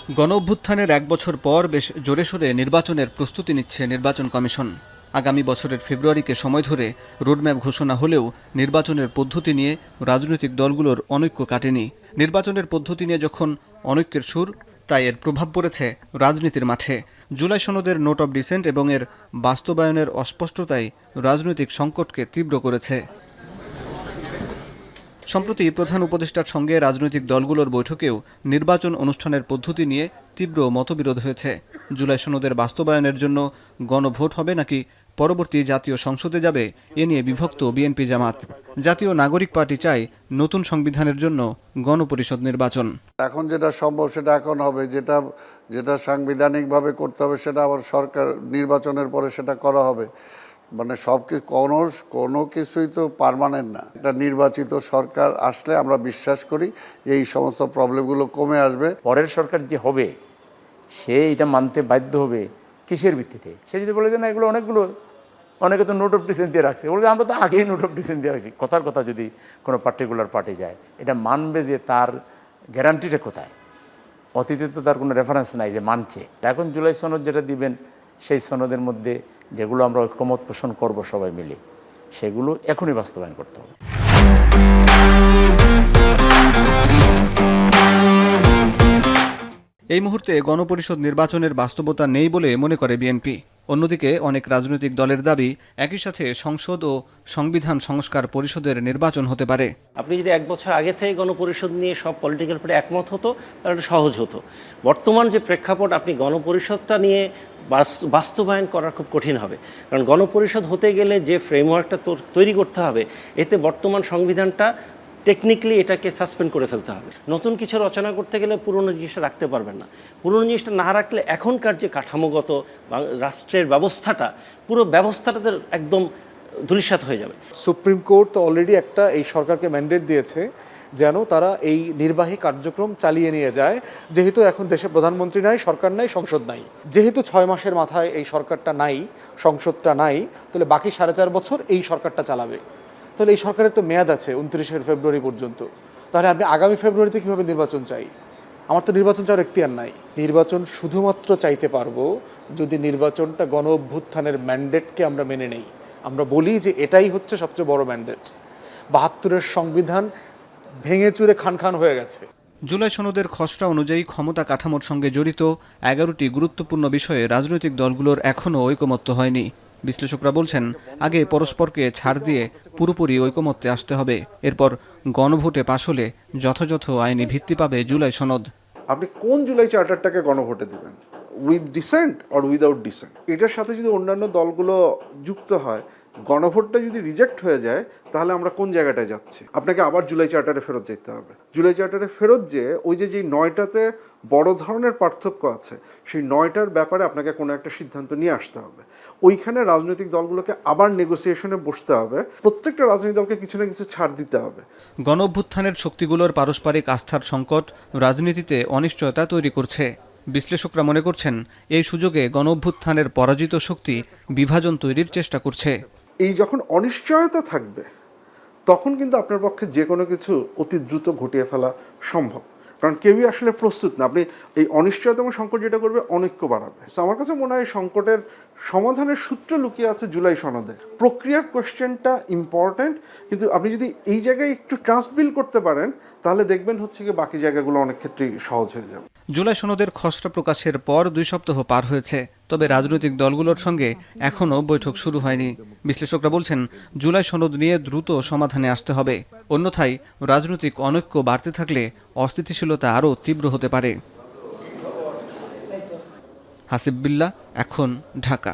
গণঅভ্যুত্থানের এক বছর পর বেশ জোরেশোরে নির্বাচনের প্রস্তুতি নিচ্ছে নির্বাচন কমিশন। আগামী বছরের ফেব্রুয়ারিকে সময় ধরে রোডম্যাপ ঘোষণা হলেও নির্বাচনের পদ্ধতি নিয়ে রাজনৈতিক দলগুলোর অনৈক্য কাটেনি। নির্বাচনের পদ্ধতি নিয়ে যখন অনৈক্যের সুর, তাই এর প্রভাব পড়েছে রাজনীতির মাঠে। জুলাই সনদের নোট অব ডিসেন্ট এবং এর বাস্তবায়নের অস্পষ্টতাই রাজনৈতিক সংকটকে তীব্র করেছে। সম্প্রতি প্রধান উপদেষ্টার সঙ্গে রাজনৈতিক দলগুলোর বৈঠকেও নির্বাচন অনুষ্ঠানের পদ্ধতি নিয়ে তীব্র মতবিরোধ হয়েছে। জুলাই সনদের বাস্তবায়নের জন্য গণভোট হবে নাকি পরবর্তী জাতীয় সংসদে যাবে, এ নিয়ে বিভক্ত বিএনপি জামাত। জাতীয় নাগরিক পার্টি চায় নতুন সংবিধানের জন্য গণপরিষদ নির্বাচন। এখন যেটা সম্ভব সেটা এখন হবে, যেটা সাংবিধানিকভাবে করতে হবে সেটা আবার সরকার নির্বাচনের পরে সেটা করা হবে। মানে কোনো কিছুই তো পার্মানেন্ট না। একটা নির্বাচিত সরকার আসলে আমরা বিশ্বাস করি এই সমস্ত প্রবলেমগুলো কমে আসবে। পরের সরকার যে হবে সে এটা মানতে বাধ্য হবে কিসের ভিত্তিতে? সে যদি বলে যে না এগুলো অনেকে তো নোট অফ ডিসেন্ট দিয়ে রাখছে, বলে আমরা তো আগেই নোট অফ ডিসেন্ট দিয়ে রাখছি। কথার কথা যদি কোনো পার্টিকুলার পার্টি যায়, এটা মানবে যে তার গ্যারান্টিটা কোথায়? অতীতে তো তার কোনো রেফারেন্স নাই যে মানছে। এখন জুলাই সনদ যেটা দিবেন সেই সনদের মধ্যে যেগুলো আমরা ঐক্যমত পোষণ করব সবাই মিলে, সেগুলো এখনই বাস্তবায়ন করতে হবে। এই মুহূর্তে গণপরিষদ নির্বাচনের বাস্তবতা নেই বলে মনে করে বিএনপি। অন্যদিকে অনেক রাজনৈতিক দলের দাবি একই সাথে সংসদ ও সংবিধান সংস্কার পরিষদের নির্বাচন হতে পারে। আপনি যদি এক বছর আগে থেকে গণপরিষদ নিয়ে সব পলিটিক্যাল পার্টি একমত হতো তাহলে এটা সহজ হতো। বর্তমান যে প্রেক্ষাপট, আপনি গণপরিষদটা নিয়ে বাস্তবায়ন করা খুব কঠিন হবে। কারণ গণপরিষদ হতে গেলে যে ফ্রেমওয়ার্কটা তৈরি করতে হবে, এতে বর্তমান সংবিধানটা টেকনিক্যালি এটাকে সাসপেন্ড করে ফেলতে হবে। নতুন কিছু রচনা করতে গেলে পুরনো জিনিসটা রাখতে পারবেন না। পুরনো জিনিসটা না রাখলে এখনকার যে কাঠামোগত রাষ্ট্রের ব্যবস্থাটা, পুরো ব্যবস্থাটাতে একদম ধূলিসাৎ হয়ে যাবে। সুপ্রিম কোর্ট তো অলরেডি একটা এই সরকারকে ম্যান্ডেট দিয়েছে যেন তারা এই নির্বাহী কার্যক্রম চালিয়ে নিয়ে যায়। যেহেতু এখন দেশে প্রধানমন্ত্রী নাই, সরকার নাই, সংসদ নাই, যেহেতু 6 মাসের মাথায় এই সরকারটা নাই, সংসদটা নাই, তাহলে বাকি 4.5 বছর এই সরকারটা চালাবে। তাহলে এই সরকারের তো মেয়াদ আছে 29 ফেব্রুয়ারি পর্যন্ত। তাহলে আমি আগামী ফেব্রুয়ারিতে কীভাবে নির্বাচন চাই? আমার তো নির্বাচন চাওয়ার এখতিয়ার নাই। নির্বাচন শুধুমাত্র চাইতে পারবো যদি নির্বাচনটা গণ অভ্যুত্থানের ম্যান্ডেটকে আমরা মেনে নেই। আমরা বলি যে এটাই হচ্ছে সবচেয়ে বড় ম্যান্ডেট। 72-এর সংবিধান ভেঙে চুরে খান হয়ে গেছে। জুলাই সনদের খসড়া অনুযায়ী ক্ষমতা কাঠামোর সঙ্গে জড়িত 11টি গুরুত্বপূর্ণ বিষয়ে রাজনৈতিক দলগুলোর এখনও ঐকমত্য হয়নি। বিশ্লেষকরা বলছেন, আগে পরস্পরকে ছাড় দিয়ে পুরোপুরি ঐকমত্যে আসতে হবে। এরপর গণভোটে পাশ হলে যথাযথ আইনি ভিত্তি পাবে জুলাই সনদ। আপনি কোন জুলাই চার্টারটাকে গণভোটে দিবেন, with dissent or without dissent? এটার সাথে যদি অন্যান্য দলগুলো যুক্ত হয়, গণভোটটা যদি রিজেক্ট হয়ে যায়, তাহলে আমরা কোন জায়গাটায় যাচ্ছি? আপনাকে আবার জুলাই চার্টারে ফেরত যেতে হবে। জুলাই চার্টারে ফেরত যেয়ে ওই যে 9টাতে বড় ধরনের পার্থক্য আছে, সেই 9টার ব্যাপারে আপনাকে কোনো একটা সিদ্ধান্ত নিয়ে আসতে হবে। ওইখানে রাজনৈতিক দলগুলোকে আবার নেগোসিয়েশনে বসতে হবে। প্রত্যেকটা রাজনৈতিক দলকে কিছু না কিছু ছাড় দিতে হবে। গণঅভ্যুত্থানের শক্তিগুলোর পারস্পরিক আস্থার সংকট রাজনীতিতে অনিশ্চয়তা তৈরি করছে। বিশ্লেষকরা মনে করছেন, এই সুযোগে গণঅভ্যুত্থানের পরাজিত শক্তি বিভাজন তৈরির চেষ্টা করছে। এই যখন অনিশ্চয়তা থাকবে, তখন কিন্তু আপনার পক্ষে যে কোনো কিছু অতি দ্রুত ঘটিয়ে ফেলা সম্ভব। কারণ কেউই আসলে প্রস্তুত না। আপনি এই অনিশ্চয়তম সংকট যেটা করবে, অনৈক্য বাড়াবে। সো আমার কাছে মনে হয় সংকটের সমাধানের সূত্র লুকিয়ে আছে জুলাই সনদে। প্রক্রিয়ার কোয়েশ্চেনটা ইম্পর্ট্যান্ট, কিন্তু আপনি যদি এই জায়গায় একটু ট্রাস্ট বিল্ড করতে পারেন, তাহলে দেখবেন হচ্ছে কি বাকি জায়গাগুলো অনেক ক্ষেত্রেই সহজ হয়ে যাবে। জুলাই সনদের খসড়া প্রকাশের পর 2 সপ্তাহ পার হয়েছে, তবে রাজনৈতিক দলগুলোর সঙ্গে এখনও বৈঠক শুরু হয়নি। বিশ্লেষকরা বলছেন, জুলাই সনদ নিয়ে দ্রুত সমাধানে আসতে হবে। অন্যথায় রাজনৈতিক অনৈক্য বাড়তে থাকলে অস্থিতিশীলতা আরও তীব্র হতে পারে। হাসিব বিল্লাহ, এখন, ঢাকা।